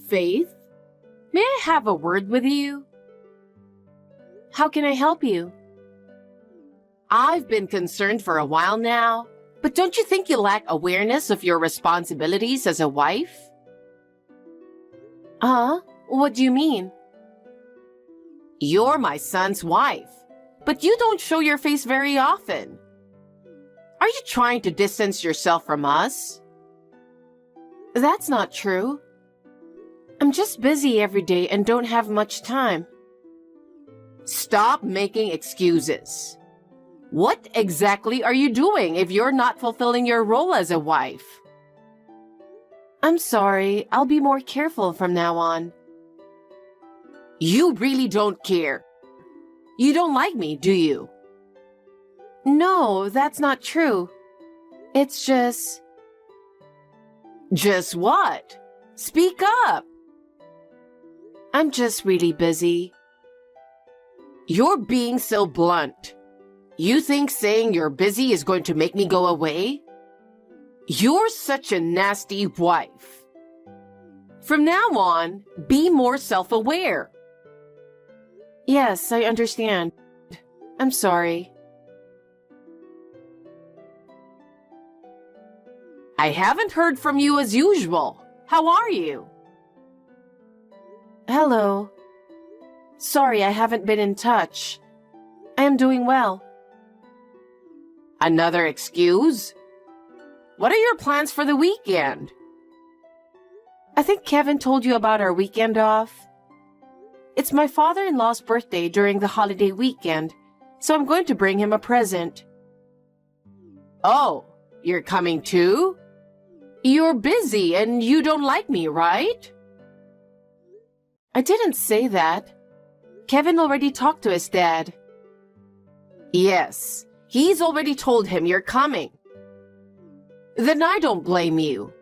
Faith, may I have a word with you? How can I help you? I've been concerned for a while now, but don't you think you lack awareness of your responsibilities as a wife? What do you mean? You're my son's wife, but you don't show your face very often. Are you trying to distance yourself from us? That's not true. I'm just busy every day and don't have much time. Stop making excuses. What exactly are you doing if you're not fulfilling your role as a wife? I'm sorry, I'll be more careful from now on. You really don't care. You don't like me, do you? No, that's not true. It's just... Just what? Speak up. I'm just really busy. You're being so blunt. You think saying you're busy is going to make me go away? You're such a nasty wife. From now on, be more self-aware. Yes, I understand. I'm sorry. I haven't heard from you as usual. How are you? Hello. Sorry, I haven't been in touch. I am doing well. Another excuse? What are your plans for the weekend? I think Kevin told you about our weekend off. It's my father-in-law's birthday during the holiday weekend, so I'm going to bring him a present. Oh, you're coming too? You're busy and you don't like me, right? I didn't say that. Kevin already talked to his dad. Yes, he's already told him you're coming. Then I don't blame you.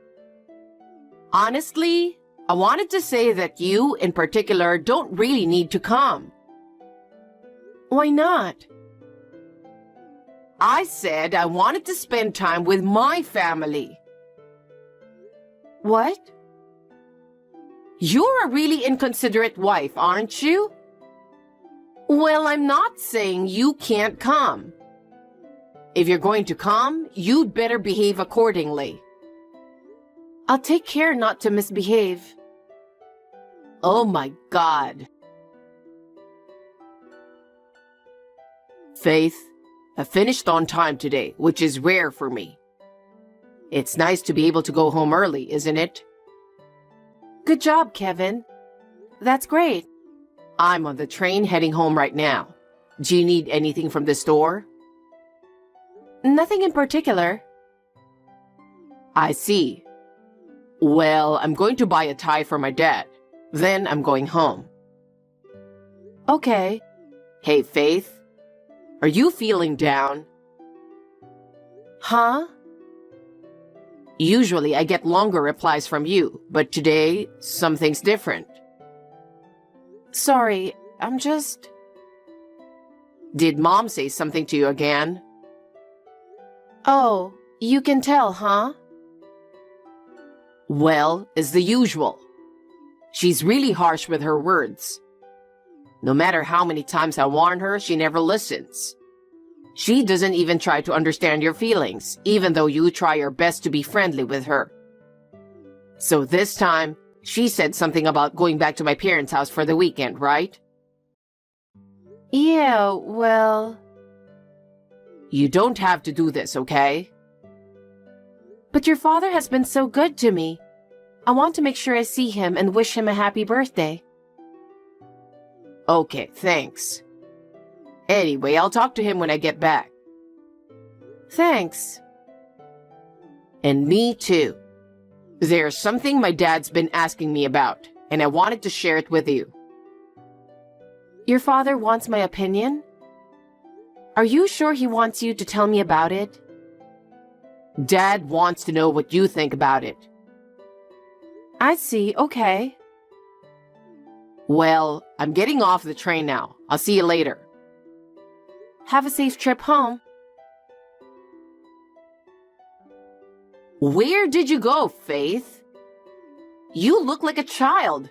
Honestly, I wanted to say that you, in particular, don't really need to come. Why not? I said I wanted to spend time with my family. What? You're a really inconsiderate wife, aren't you? Well, I'm not saying you can't come. If you're going to come, you'd better behave accordingly. I'll take care not to misbehave. Oh my God. Faith, I finished on time today, which is rare for me. It's nice to be able to go home early, isn't it? Good job, Kevin. That's great. I'm on the train heading home right now. Do you need anything from the store? Nothing in particular. I see. Well, I'm going to buy a tie for my dad. Then I'm going home. Okay. Hey, Faith. Are you feeling down? Huh? Usually I get longer replies from you, but today, something's different. Sorry, I'm just... Did Mom say something to you again? Oh, you can tell, huh? Well, it's the usual. She's really harsh with her words. No matter how many times I warn her, she never listens. She doesn't even try to understand your feelings, even though you try your best to be friendly with her. So this time, she said something about going back to my parents' house for the weekend, right? Yeah, well... You don't have to do this, okay? But your father has been so good to me. I want to make sure I see him and wish him a happy birthday. Okay, thanks. Anyway, I'll talk to him when I get back. Thanks. And me too. There's something my dad's been asking me about, and I wanted to share it with you. Your father wants my opinion? Are you sure he wants you to tell me about it? Dad wants to know what you think about it. I see, okay. Well, I'm getting off the train now. I'll see you later. Have a safe trip home. Where did you go, Faith? You look like a child.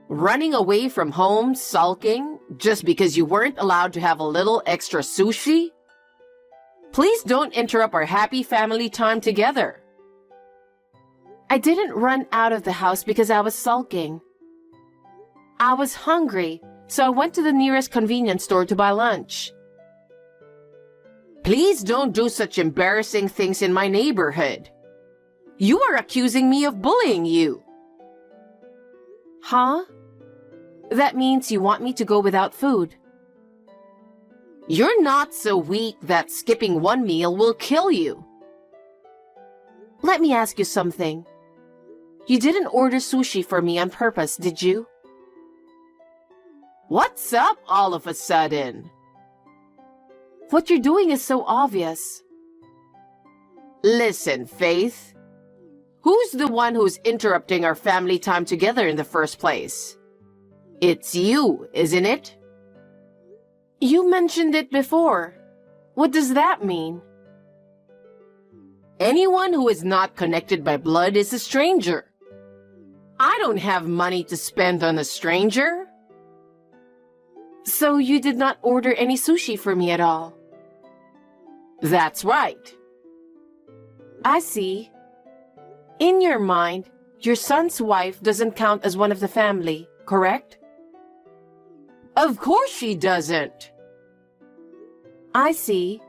Running away from home, sulking, just because you weren't allowed to have a little extra sushi? Please don't interrupt our happy family time together. I didn't run out of the house because I was sulking. I was hungry, so I went to the nearest convenience store to buy lunch. Please don't do such embarrassing things in my neighborhood. You are accusing me of bullying you. Huh? That means you want me to go without food. You're not so weak that skipping one meal will kill you. Let me ask you something. You didn't order sushi for me on purpose, did you? What's up all of a sudden? What you're doing is so obvious. Listen, Faith. Who's the one who's interrupting our family time together in the first place? It's you, isn't it? You mentioned it before. What does that mean? Anyone who is not connected by blood is a stranger. I don't have money to spend on a stranger. So you did not order any sushi for me at all? That's right. I see. In your mind, your son's wife doesn't count as one of the family, correct? Of course she doesn't. I see.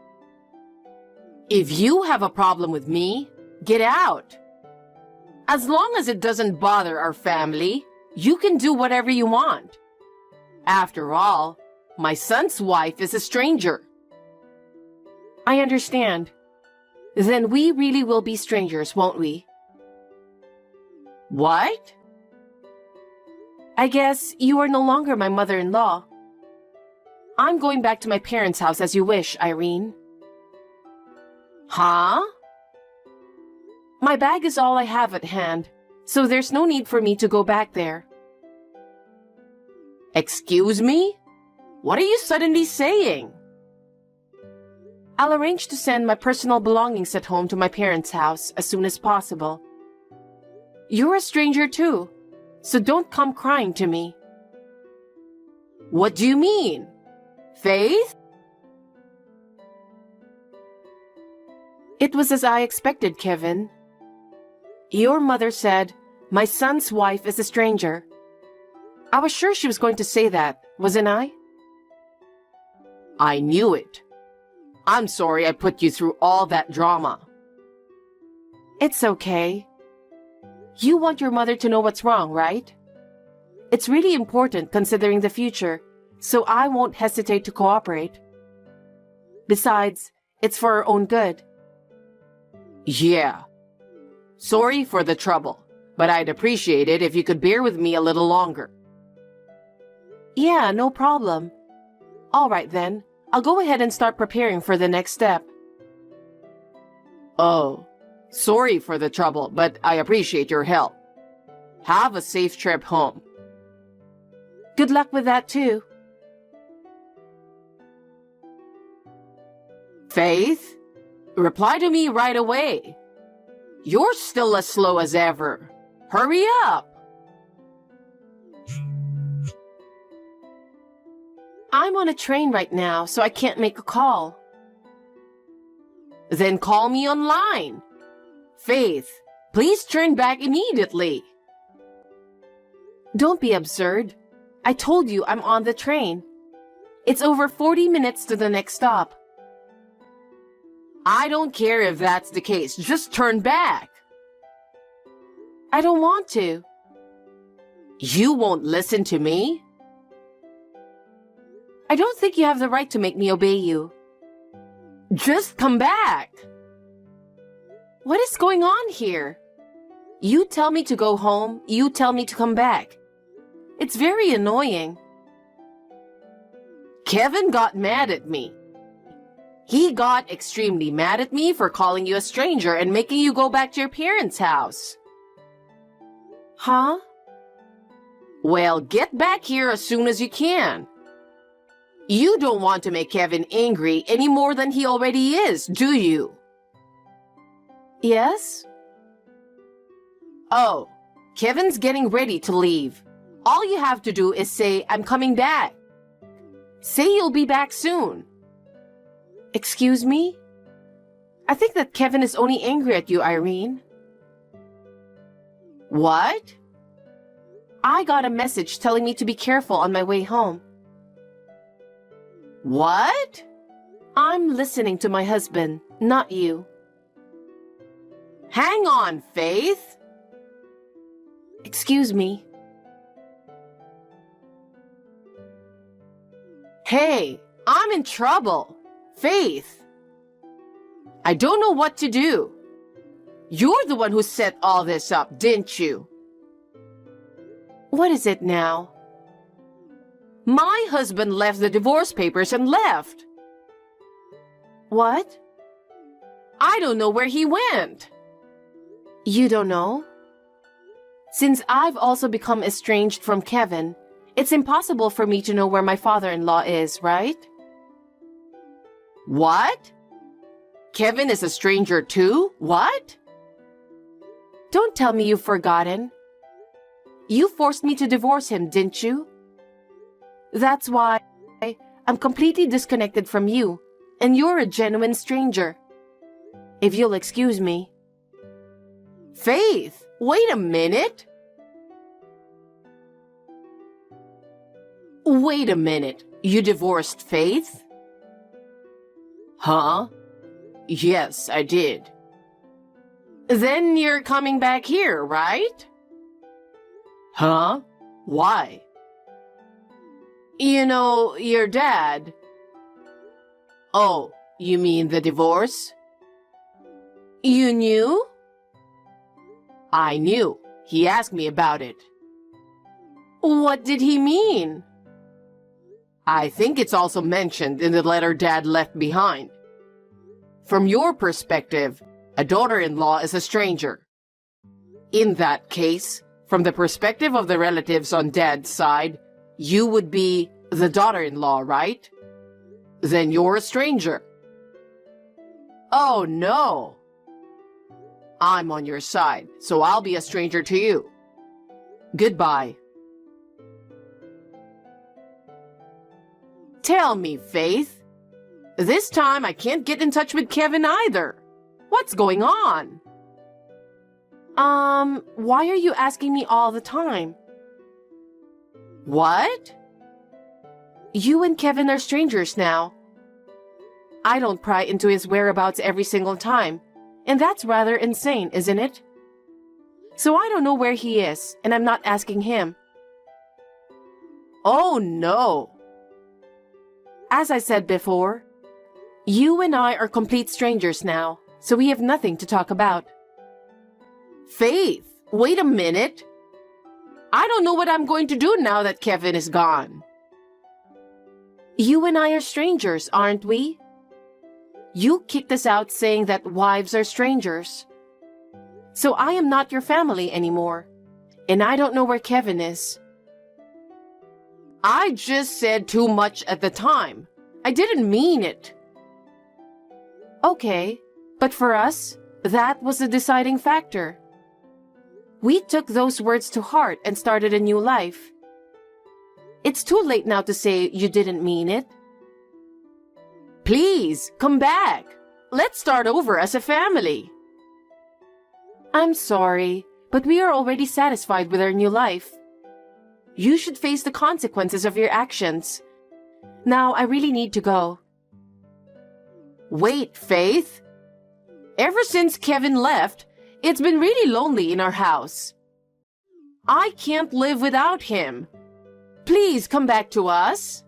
If you have a problem with me, get out. As long as it doesn't bother our family, you can do whatever you want. After all, my son's wife is a stranger. I understand. Then we really will be strangers, won't we? What? I guess you are no longer my mother-in-law. I'm going back to my parents' house as you wish, Irene. Huh? My bag is all I have at hand, so there's no need for me to go back there. Excuse me? What are you suddenly saying? I'll arrange to send my personal belongings at home to my parents' house as soon as possible. You're a stranger too, so don't come crying to me. What do you mean? Faith? It was as I expected, Kevin. Your mother said, my son's wife is a stranger. I was sure she was going to say that, wasn't I? I knew it. I'm sorry I put you through all that drama. It's okay. You want your mother to know what's wrong, right? It's really important considering the future, so I won't hesitate to cooperate. Besides, it's for our own good. Yeah. Sorry for the trouble, but I'd appreciate it if you could bear with me a little longer. Yeah, no problem. All right then, I'll go ahead and start preparing for the next step. Oh, sorry for the trouble, but I appreciate your help. Have a safe trip home. Good luck with that too. Faith, reply to me right away. You're still as slow as ever. Hurry up. I'm on a train right now, so I can't make a call. Then call me online. Faith, please turn back immediately. Don't be absurd. I told you I'm on the train. It's over 40 minutes to the next stop. I don't care if that's the case. Just turn back. I don't want to. You won't listen to me? I don't think you have the right to make me obey you. Just come back. What is going on here? You tell me to go home, you tell me to come back. It's very annoying. Kevin got mad at me. He got extremely mad at me for calling you a stranger and making you go back to your parents' house. Huh? Well, get back here as soon as you can. You don't want to make Kevin angry any more than he already is, do you? Yes? Oh, Kevin's getting ready to leave. All you have to do is say, I'm coming back. Say you'll be back soon. Excuse me? I think that Kevin is only angry at you, Irene. What? I got a message telling me to be careful on my way home. What? I'm listening to my husband, not you. Hang on, Faith. Excuse me. Hey, I'm in trouble. Faith. I don't know what to do. You're the one who set all this up, didn't you? What is it now? My husband left the divorce papers and left. What? I don't know where he went. You don't know? Since I've also become estranged from Kevin, it's impossible for me to know where my father-in-law is, right? What? Kevin is a stranger too? What? Don't tell me you've forgotten. You forced me to divorce him, didn't you? That's why I'm completely disconnected from you, and you're a genuine stranger. If you'll excuse me. Faith, wait a minute. Wait a minute. You divorced Faith? Huh? Yes, I did. Then you're coming back here, right? Huh? Why? You know, your dad. Oh, you mean the divorce? You knew? I knew. He asked me about it. What did he mean? I think it's also mentioned in the letter Dad left behind. From your perspective, a daughter-in-law is a stranger. In that case, from the perspective of the relatives on Dad's side, you would be the daughter-in-law, right? Then you're a stranger. Oh, no. I'm on your side, so I'll be a stranger to you. Goodbye. Tell me, Faith. This time I can't get in touch with Kevin either. What's going on? Why are you asking me all the time? What? You and Kevin are strangers now. I don't pry into his whereabouts every single time, and that's rather insane, isn't it? So I don't know where he is, and I'm not asking him. Oh, no. As I said before, you and I are complete strangers now, so we have nothing to talk about. Faith, wait a minute. I don't know what I'm going to do now that Kevin is gone. You and I are strangers, aren't we? You kicked us out saying that wives are strangers. So I am not your family anymore, and I don't know where Kevin is. I just said too much at the time. I didn't mean it. Okay, but for us, that was the deciding factor. We took those words to heart and started a new life. It's too late now to say you didn't mean it. Please, come back. Let's start over as a family. I'm sorry, but we are already satisfied with our new life. You should face the consequences of your actions. Now, I really need to go. Wait, Faith. Ever since Kevin left, it's been really lonely in our house. I can't live without him. Please come back to us.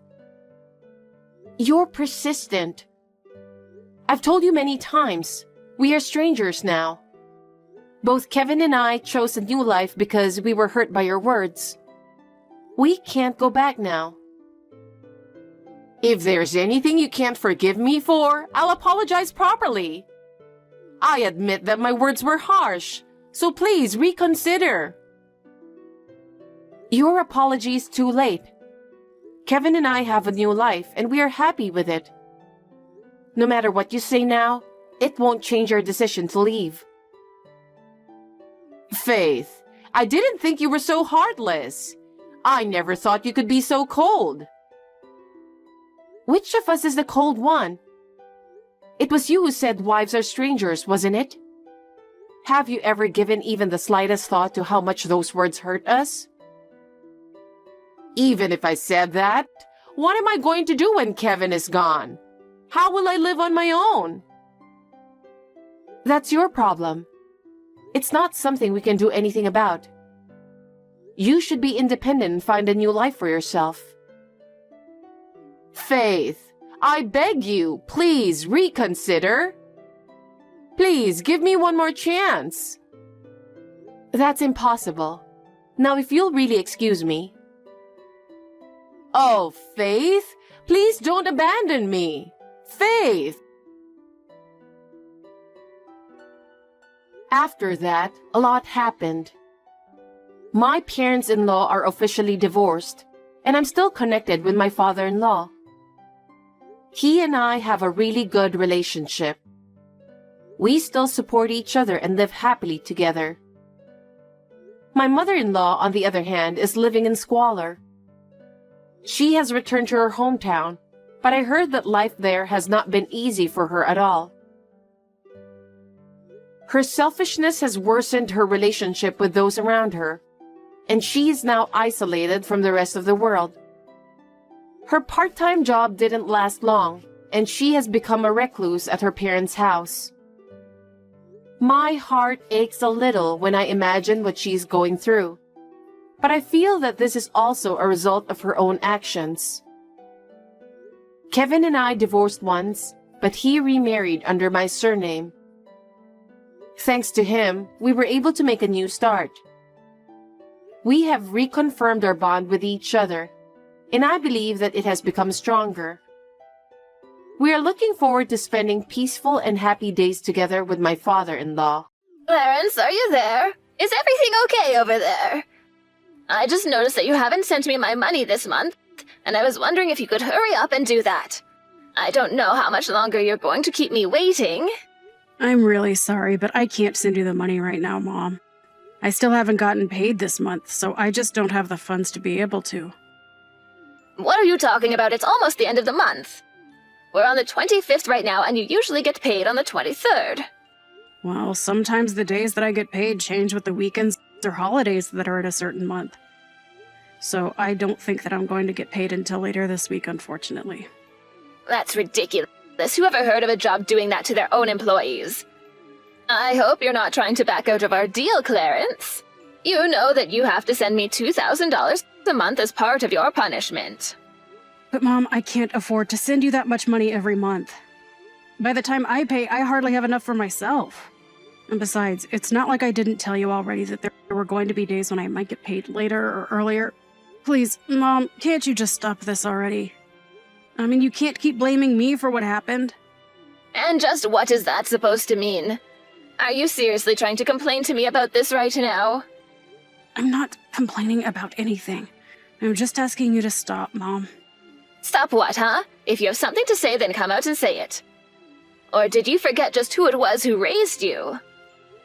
You're persistent. I've told you many times, we are strangers now. Both Kevin and I chose a new life because we were hurt by your words. We can't go back now. If there's anything you can't forgive me for, I'll apologize properly. I admit that my words were harsh, so please reconsider. Your apology is too late. Kevin and I have a new life, and we are happy with it. No matter what you say now, it won't change our decision to leave. Faith, I didn't think you were so heartless. I never thought you could be so cold. Which of us is the cold one? It was you who said wives are strangers, wasn't it? Have you ever given even the slightest thought to how much those words hurt us? Even if I said that, what am I going to do when Kevin is gone? How will I live on my own? That's your problem. It's not something we can do anything about. You should be independent and find a new life for yourself. Faith, I beg you, please reconsider. Please give me one more chance. That's impossible. Now, if you'll really excuse me. Oh, Faith, please don't abandon me. Faith! After that, a lot happened. My parents-in-law are officially divorced, and I'm still connected with my father-in-law. He and I have a really good relationship. We still support each other and live happily together. My mother-in-law, on the other hand, is living in squalor. She has returned to her hometown, but I heard that life there has not been easy for her at all. Her selfishness has worsened her relationship with those around her, and she is now isolated from the rest of the world. Her part-time job didn't last long, and she has become a recluse at her parents' house. My heart aches a little when I imagine what she's going through, but I feel that this is also a result of her own actions. Kevin and I divorced once, but he remarried under my surname. Thanks to him, we were able to make a new start. We have reconfirmed our bond with each other, and I believe that it has become stronger. We are looking forward to spending peaceful and happy days together with my father-in-law. Clarence, are you there? Is everything okay over there? I just noticed that you haven't sent me my money this month, and I was wondering if you could hurry up and do that. I don't know how much longer you're going to keep me waiting. I'm really sorry, but I can't send you the money right now, Mom. I still haven't gotten paid this month, so I just don't have the funds to be able to. What are you talking about? It's almost the end of the month. We're on the 25th right now, and you usually get paid on the 23rd. Well, sometimes the days that I get paid change with the weekends or holidays that are in a certain month. So I don't think that I'm going to get paid until later this week, unfortunately. That's ridiculous. Who ever heard of a job doing that to their own employees? I hope you're not trying to back out of our deal, Clarence. You know that you have to send me $2,000 a month as part of your punishment. But Mom, I can't afford to send you that much money every month. By the time I pay, I hardly have enough for myself. And besides, it's not like I didn't tell you already that there were going to be days when I might get paid later or earlier. Please, Mom, can't you just stop this already? I mean, you can't keep blaming me for what happened. And just what is that supposed to mean? Are you seriously trying to complain to me about this right now? I'm not complaining about anything. I'm just asking you to stop, Mom. Stop what, huh? If you have something to say, then come out and say it. Or did you forget just who it was who raised you?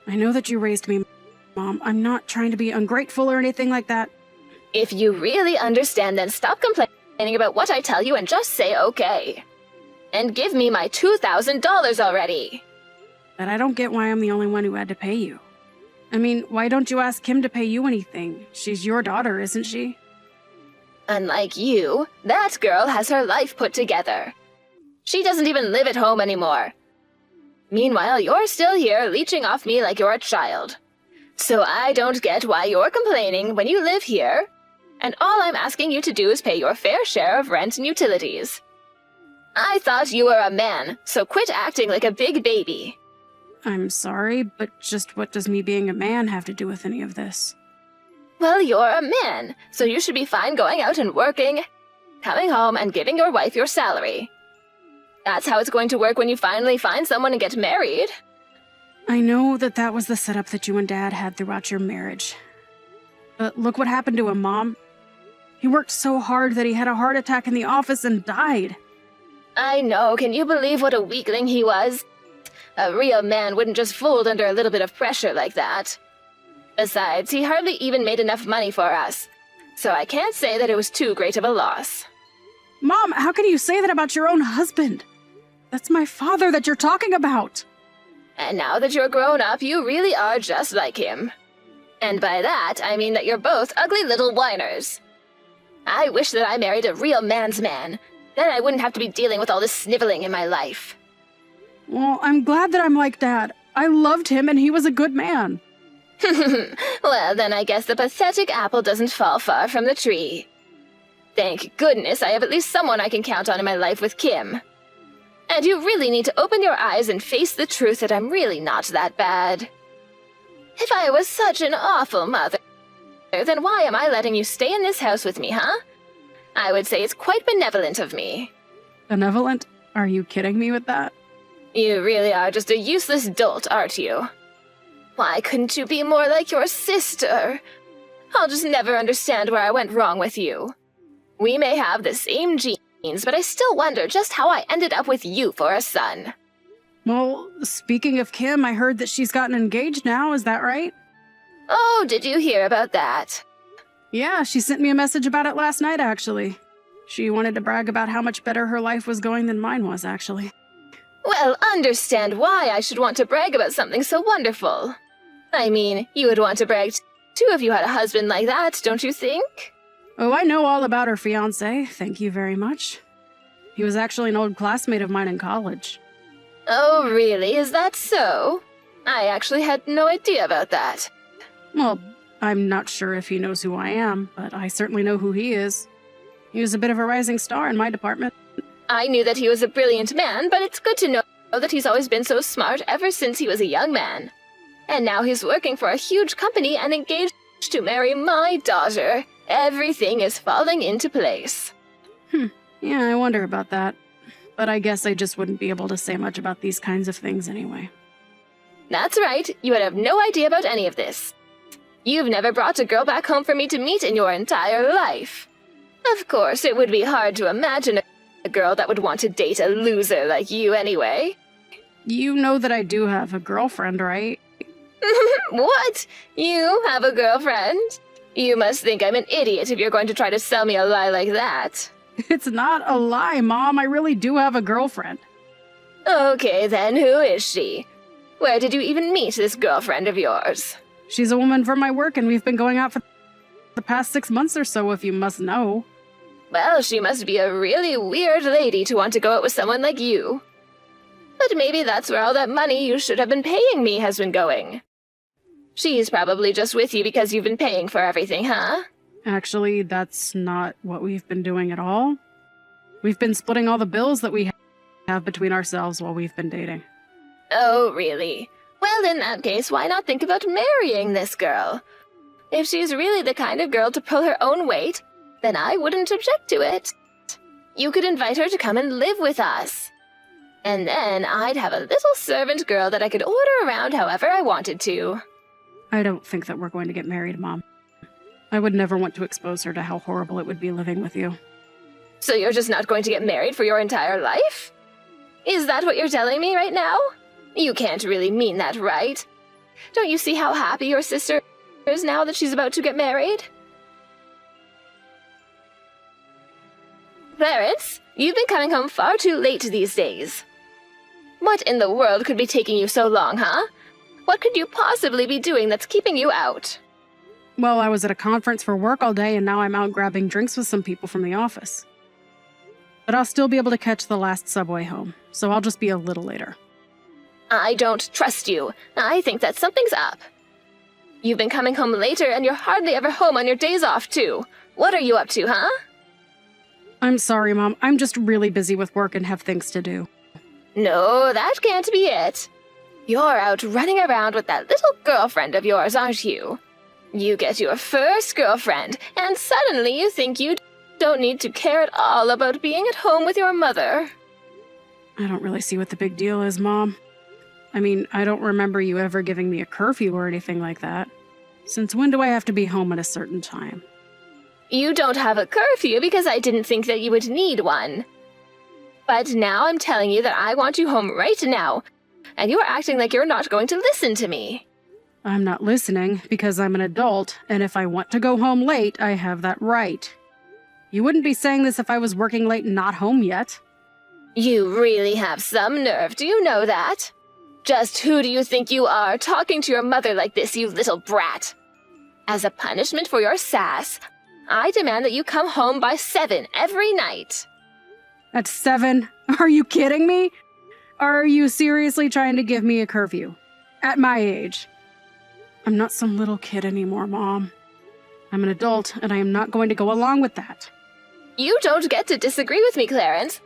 I know that you raised me, Mom. I'm not trying to be ungrateful or anything like that. If you really understand, then stop complaining about what I tell you and just say okay. And give me my $2,000 already. But I don't get why I'm the only one who had to pay you. I mean, why don't you ask him to pay you anything? She's your daughter, isn't she? Unlike you, that girl has her life put together. She doesn't even live at home anymore. Meanwhile, you're still here leeching off me like you're a child. So I don't get why you're complaining when you live here, and all I'm asking you to do is pay your fair share of rent and utilities. I thought you were a man, so quit acting like a big baby. I'm sorry, but just what does me being a man have to do with any of this? Well, you're a man, so you should be fine going out and working, coming home and giving your wife your salary. That's how it's going to work when you finally find someone and get married. I know that that was the setup that you and Dad had throughout your marriage. But look what happened to him, Mom. He worked so hard that he had a heart attack in the office and died. I know, can you believe what a weakling he was? A real man wouldn't just fold under a little bit of pressure like that. Besides, he hardly even made enough money for us. So I can't say that it was too great of a loss. Mom, how can you say that about your own husband? That's my father that you're talking about. And now that you're grown up, you really are just like him. And by that, I mean that you're both ugly little whiners. I wish that I married a real man's man. Then I wouldn't have to be dealing with all this sniveling in my life. Well, I'm glad that I'm like Dad. I loved him and he was a good man. Well, then I guess the pathetic apple doesn't fall far from the tree. Thank goodness I have at least someone I can count on in my life with Kim. And you really need to open your eyes and face the truth that I'm really not that bad. If I was such an awful mother, then why am I letting you stay in this house with me, huh? I would say it's quite benevolent of me. Benevolent? Are you kidding me with that? You really are just a useless dolt, aren't you? Why couldn't you be more like your sister? I'll just never understand where I went wrong with you. We may have the same genes, but I still wonder just how I ended up with you for a son. Well, speaking of Kim, I heard that she's gotten engaged now, is that right? Oh, did you hear about that? Yeah, she sent me a message about it last night, actually. She wanted to brag about how much better her life was going than mine was, actually. Well, understand why I should want to brag about something so wonderful. I mean, you would want to brag too if you had a husband like that, don't you think? Oh, I know all about her fiancé, thank you very much. He was actually an old classmate of mine in college. Oh, really? Is that so? I actually had no idea about that. Well, I'm not sure if he knows who I am, but I certainly know who he is. He was a bit of a rising star in my department. I knew that he was a brilliant man, but it's good to know that he's always been so smart ever since he was a young man. And now he's working for a huge company and engaged to marry my daughter. Everything is falling into place. Yeah, I wonder about that. But I guess I just wouldn't be able to say much about these kinds of things anyway. That's right, you would have no idea about any of this. You've never brought a girl back home for me to meet in your entire life. Of course, it would be hard to imagine a girl that would want to date a loser like you anyway. You know that I do have a girlfriend, right? What? You have a girlfriend? You must think I'm an idiot if you're going to try to sell me a lie like that. It's not a lie, Mom. I really do have a girlfriend. Okay, then who is she? Where did you even meet this girlfriend of yours? She's a woman from my work, and we've been going out for the past 6 months or so, if you must know. Well, she must be a really weird lady to want to go out with someone like you. But maybe that's where all that money you should have been paying me has been going. She's probably just with you because you've been paying for everything, huh? Actually, that's not what we've been doing at all. We've been splitting all the bills that we have between ourselves while we've been dating. Oh, really? Well, in that case, why not think about marrying this girl? If she's really the kind of girl to pull her own weight, then I wouldn't object to it. You could invite her to come and live with us. And then I'd have a little servant girl that I could order around however I wanted to. I don't think that we're going to get married, Mom. I would never want to expose her to how horrible it would be living with you. So you're just not going to get married for your entire life? Is that what you're telling me right now? You can't really mean that, right? Don't you see how happy your sister is now that she's about to get married? Clarence, you've been coming home far too late these days. What in the world could be taking you so long, huh? What could you possibly be doing that's keeping you out? Well, I was at a conference for work all day, and now I'm out grabbing drinks with some people from the office. But I'll still be able to catch the last subway home, so I'll just be a little later. I don't trust you. I think that something's up. You've been coming home later, and you're hardly ever home on your days off, too. What are you up to, huh? I'm sorry, Mom. I'm just really busy with work and have things to do. No, that can't be it. You're out running around with that little girlfriend of yours, aren't you? You get your first girlfriend, and suddenly you think you don't need to care at all about being at home with your mother. I don't really see what the big deal is, Mom. I mean, I don't remember you ever giving me a curfew or anything like that. Since when do I have to be home at a certain time? You don't have a curfew because I didn't think that you would need one. But now I'm telling you that I want you home right now, and you're acting like you're not going to listen to me. I'm not listening because I'm an adult, and if I want to go home late, I have that right. You wouldn't be saying this if I was working late and not home yet. You really have some nerve, do you know that? Just who do you think you are, talking to your mother like this, you little brat? As a punishment for your sass, I demand that you come home by 7 every night. At 7? Are you kidding me? Are you seriously trying to give me a curfew? At my age? I'm not some little kid anymore, Mom. I'm an adult, and I am not going to go along with that. You don't get to disagree with me, Clarence.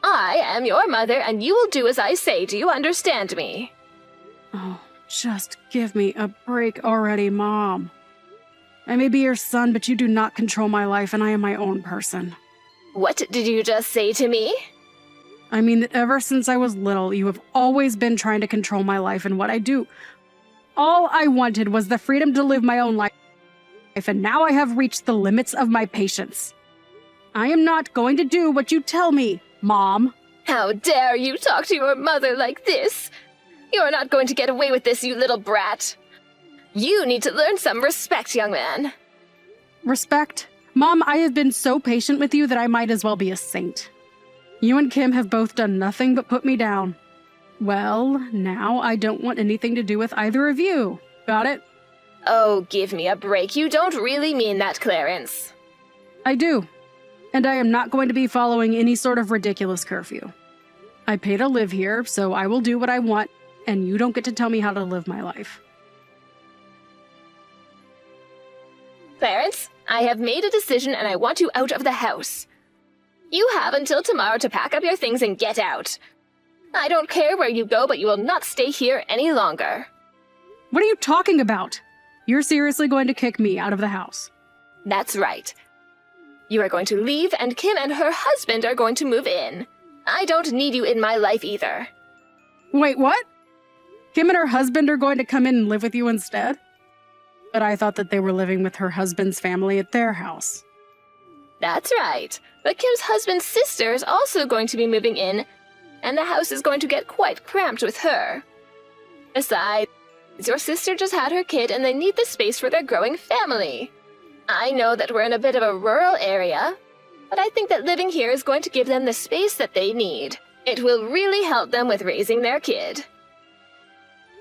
I am your mother, and you will do as I say. Do you understand me? Oh, just give me a break already, Mom. I may be your son, but you do not control my life, and I am my own person. What did you just say to me? I mean that ever since I was little, you have always been trying to control my life and what I do. All I wanted was the freedom to live my own life, and now I have reached the limits of my patience. I am not going to do what you tell me, Mom. How dare you talk to your mother like this? You're not going to get away with this, you little brat. You need to learn some respect, young man. Respect? Mom, I have been so patient with you that I might as well be a saint. You and Kim have both done nothing but put me down. Well, now I don't want anything to do with either of you. Got it? Oh, give me a break. You don't really mean that, Clarence. I do. And I am not going to be following any sort of ridiculous curfew. I pay to live here, so I will do what I want, and you don't get to tell me how to live my life. Clarence, I have made a decision and I want you out of the house. You have until tomorrow to pack up your things and get out. I don't care where you go, but you will not stay here any longer. What are you talking about? You're seriously going to kick me out of the house? That's right. You are going to leave, and Kim and her husband are going to move in. I don't need you in my life either. Wait, what? Kim and her husband are going to come in and live with you instead? But I thought that they were living with her husband's family at their house. That's right. But Kim's husband's sister is also going to be moving in, and the house is going to get quite cramped with her. Besides, your sister just had her kid and they need the space for their growing family. I know that we're in a bit of a rural area, but I think that living here is going to give them the space that they need. It will really help them with raising their kid.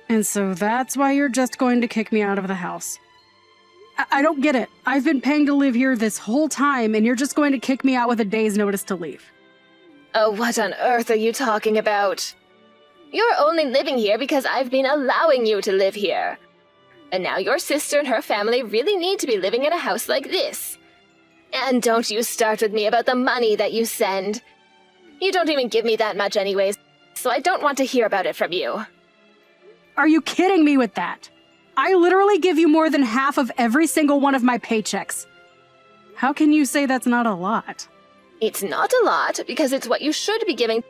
And so that's why you're just going to kick me out of the house. I don't get it. I've been paying to live here this whole time, and you're just going to kick me out with a day's notice to leave. Oh, what on earth are you talking about? You're only living here because I've been allowing you to live here. And now your sister and her family really need to be living in a house like this. And don't you start with me about the money that you send. You don't even give me that much anyways, so I don't want to hear about it from you. Are you kidding me with that? I literally give you more than half of every single one of my paychecks. How can you say that's not a lot? It's not a lot because it's what you should be giving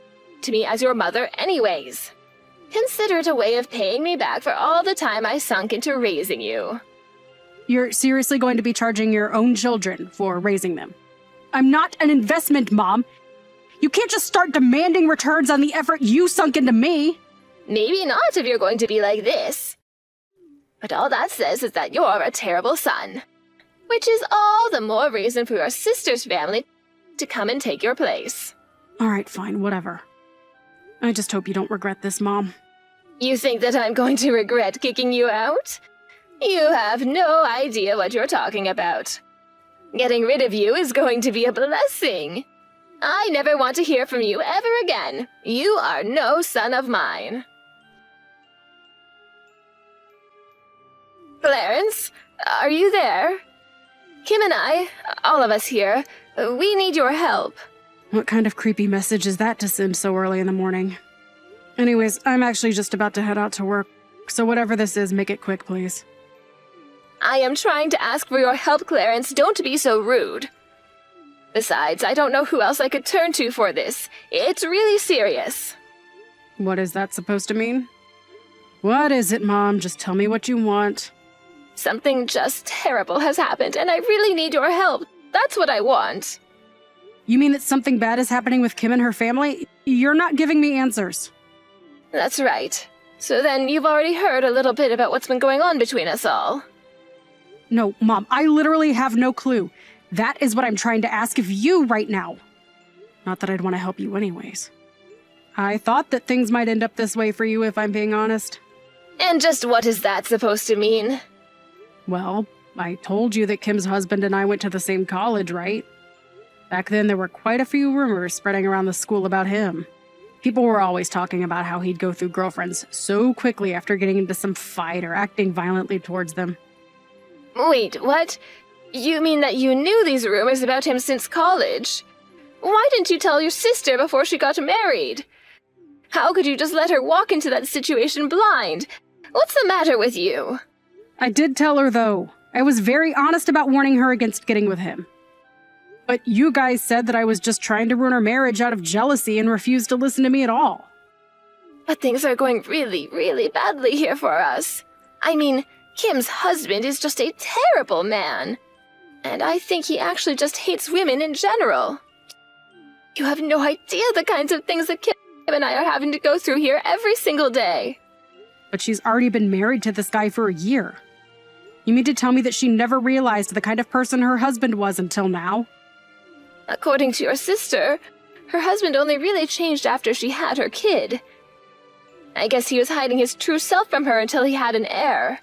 to me as your mother anyways. Consider it a way of paying me back for all the time I sunk into raising you. You're seriously going to be charging your own children for raising them? I'm not an investment, Mom. You can't just start demanding returns on the effort you sunk into me. Maybe not if you're going to be like this. But all that says is that you're a terrible son. Which is all the more reason for your sister's family to come and take your place. All right, fine, whatever. I just hope you don't regret this, Mom. You think that I'm going to regret kicking you out? You have no idea what you're talking about. Getting rid of you is going to be a blessing. I never want to hear from you ever again. You are no son of mine. Clarence, are you there? Kim and I, all of us here, we need your help. What kind of creepy message is that to send so early in the morning? Anyways, I'm actually just about to head out to work, so whatever this is, make it quick, please. I am trying to ask for your help, Clarence. Don't be so rude. Besides, I don't know who else I could turn to for this. It's really serious. What is that supposed to mean? What is it, Mom? Just tell me what you want. Something just terrible has happened, and I really need your help. That's what I want. You mean that something bad is happening with Kim and her family? You're not giving me answers. That's right. So then you've already heard a little bit about what's been going on between us all. No, Mom, I literally have no clue. That is what I'm trying to ask of you right now. Not that I'd want to help you anyways. I thought that things might end up this way for you, if I'm being honest. And just what is that supposed to mean? Well, I told you that Kim's husband and I went to the same college, right? Back then, there were quite a few rumors spreading around the school about him. People were always talking about how he'd go through girlfriends so quickly after getting into some fight or acting violently towards them. Wait, what? You mean that you knew these rumors about him since college? Why didn't you tell your sister before she got married? How could you just let her walk into that situation blind? What's the matter with you? I did tell her, though. I was very honest about warning her against getting with him. But you guys said that I was just trying to ruin our marriage out of jealousy and refused to listen to me at all. But things are going really, really badly here for us. I mean, Kim's husband is just a terrible man. And I think he actually just hates women in general. You have no idea the kinds of things that Kim and I are having to go through here every single day. But she's already been married to this guy for a year. You mean to tell me that she never realized the kind of person her husband was until now? According to your sister, her husband only really changed after she had her kid. I guess he was hiding his true self from her until he had an heir.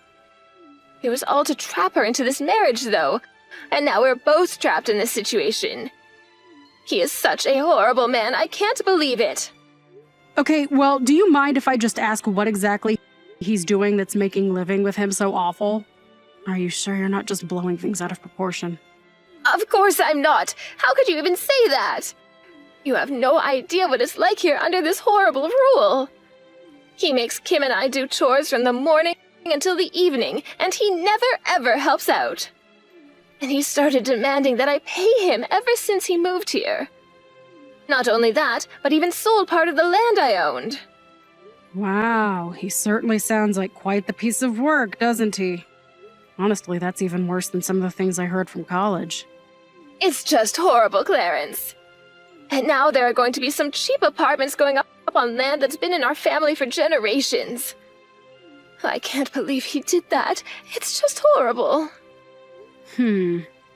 It was all to trap her into this marriage, though, and now we're both trapped in this situation. He is such a horrible man, I can't believe it. Okay, well, do you mind if I just ask what exactly he's doing that's making living with him so awful? Are you sure you're not just blowing things out of proportion? Of course I'm not. How could you even say that? You have no idea what it's like here under this horrible rule. He makes Kim and I do chores from the morning until the evening, and he never ever helps out. And he started demanding that I pay him ever since he moved here. Not only that, but even sold part of the land I owned. Wow, he certainly sounds like quite the piece of work, doesn't he? Honestly, that's even worse than some of the things I heard from college. It's just horrible, Clarence. And now there are going to be some cheap apartments going up on land that's been in our family for generations. I can't believe he did that. It's just horrible.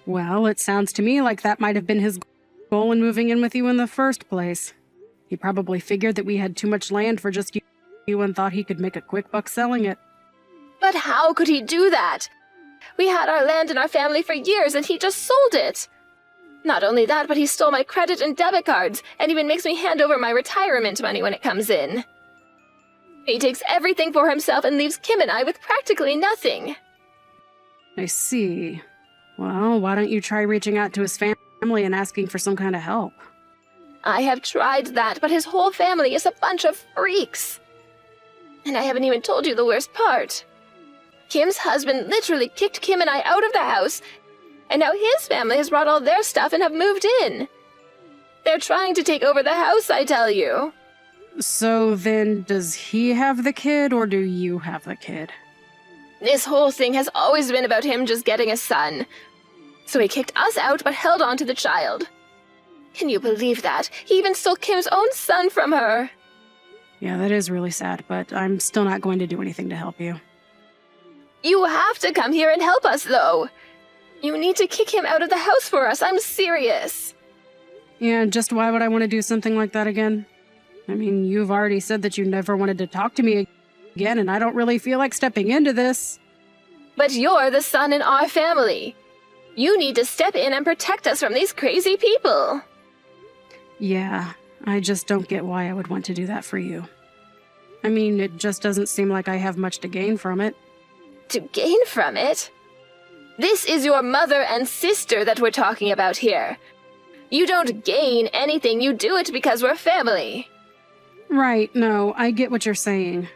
Well, it sounds to me like that might have been his goal in moving in with you in the first place. He probably figured that we had too much land for just you and thought he could make a quick buck selling it. But how could he do that? We had our land in our family for years and he just sold it. Not only that, but he stole my credit and debit cards and even makes me hand over my retirement money when it comes in. He takes everything for himself and leaves Kim and I with practically nothing. I see. Well, why don't you try reaching out to his family and asking for some kind of help? I have tried that, but his whole family is a bunch of freaks. And I haven't even told you the worst part. Kim's husband literally kicked Kim and I out of the house, and now his family has brought all their stuff and have moved in. They're trying to take over the house, I tell you. So then, does he have the kid, or do you have the kid? This whole thing has always been about him just getting a son. So he kicked us out but held on to the child. Can you believe that? He even stole Kim's own son from her. Yeah, that is really sad, but I'm still not going to do anything to help you. You have to come here and help us, though. You need to kick him out of the house for us. I'm serious. Yeah, just why would I want to do something like that again? I mean, you've already said that you never wanted to talk to me again, and I don't really feel like stepping into this. But you're the son in our family. You need to step in and protect us from these crazy people. Yeah, I just don't get why I would want to do that for you. I mean, it just doesn't seem like I have much to gain from it. To gain from it? This is your mother and sister that we're talking about here. You don't gain anything, you do it because we're family. Right, no, I get what you're saying.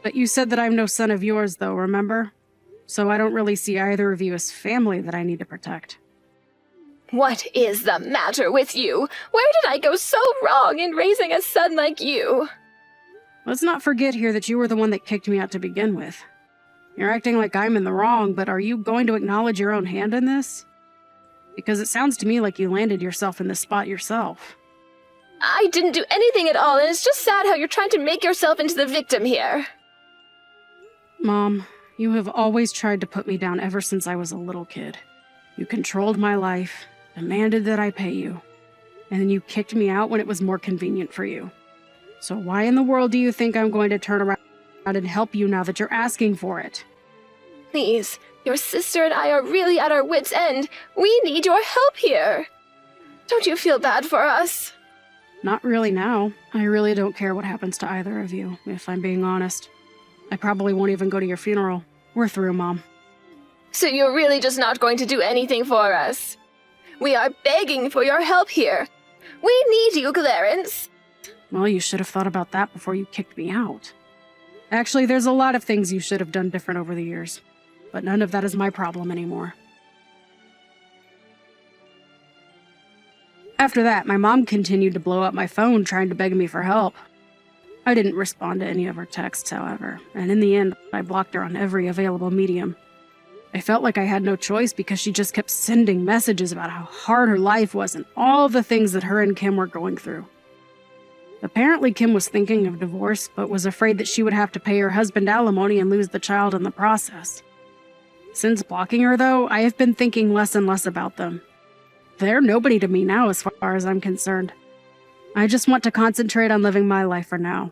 But you said that I'm no son of yours, though, remember? So I don't really see either of you as family that I need to protect. What is the matter with you? Where did I go so wrong in raising a son like you? Let's not forget here that you were the one that kicked me out to begin with. You're acting like I'm in the wrong, but are you going to acknowledge your own hand in this? Because it sounds to me like you landed yourself in this spot yourself. I didn't do anything at all, and it's just sad how you're trying to make yourself into the victim here. Mom, you have always tried to put me down ever since I was a little kid. You controlled my life, demanded that I pay you, and then you kicked me out when it was more convenient for you. So why in the world do you think I'm going to turn around and help you now that you're asking for it? Please, your sister and I are really at our wits' end. We need your help here. Don't you feel bad for us? Not really now. I really don't care what happens to either of you, if I'm being honest. I probably won't even go to your funeral. We're through, Mom. So you're really just not going to do anything for us? We are begging for your help here. We need you, Clarence. Well, you should have thought about that before you kicked me out. Actually, there's a lot of things you should have done different over the years, but none of that is my problem anymore. After that, my mom continued to blow up my phone trying to beg me for help. I didn't respond to any of her texts, however, and in the end, I blocked her on every available medium. I felt like I had no choice because she just kept sending messages about how hard her life was and all the things that her and Kim were going through. Apparently, Kim was thinking of divorce, but was afraid that she would have to pay her husband alimony and lose the child in the process. Since blocking her, though, I have been thinking less and less about them. They're nobody to me now as far as I'm concerned. I just want to concentrate on living my life for now.